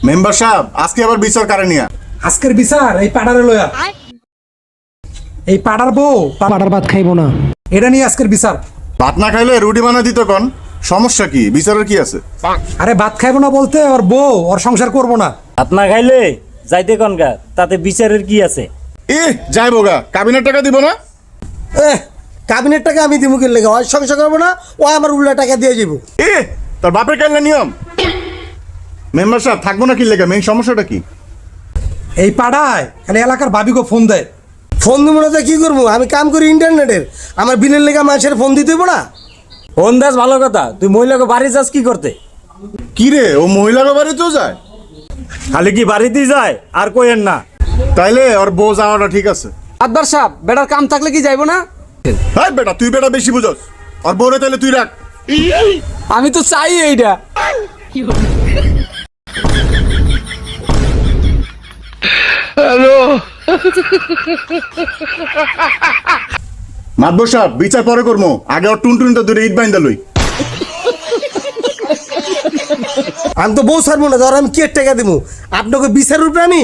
Member সাহেব আজকে আবার বিচার কারে নিয়া? আজকের বিচার এই পাড়ারে লয়া। এই পাড়ার বউ পাড়ার ভাত খাইবো না। এটা নিয়ে আজকের বিচার। ভাত না খাইলে রুটি বানা দিত কোন? সমস্যা কি? বিচারের কি আছে? আরে ভাত খাইবো না বলতে ওর বউ ওর সংসার করবো না। ভাত না খাইলে যাইতে কনকা, তাতে বিচারের কি আছে? যাইবো গা, কাবিনের টাকা দিব না? কাবিনের টাকা আমি দিব কি লেগে? হয় সংসার করবো না, ও আমার উল্লা টাকা দিয়ে যাবো। তোর বাপের কাইলে নিয়ম। মেম্বার সাহেব থাকবো না কি লেগে? মেইন সমস্যাটা কি? এই পাড়ায় খালি এলাকার ভাবিকে ফোন দেয়। ফোন দিব না তো কি করবো? আমি কাম করি ইন্টারনেটের, আমার বিলের লেগে মানুষের ফোন দিতে হইব না? ফোন দাস ভালো কথা, তুই মহিলাকে বাড়ি যাস কি করতে? কি রে, ও মহিলার বাড়িতেও যায়? খালি কি বাড়িতেই যায় আর কইেন না? তাইলে ওর বউ যাওয়াটা ঠিক আছে। আদবার সাহেব, বেটার কাম থাকলে কি যাইবো না? হ্যাঁ বেটা, তুই বেটা বেশি বুঝস। ওর বউরে তাইলে তুই রাখ। আমি তো চাই এইটা। মাতবর সাহেব বিচার পরে করবো, আগে ওর টুনটুনিটা দূরে ইট বাইন্দা লই। আমি তো বউ ছাড়বো না, ধর আমি কি টাকা দিব? আপনাকে বিচার রূপে আমি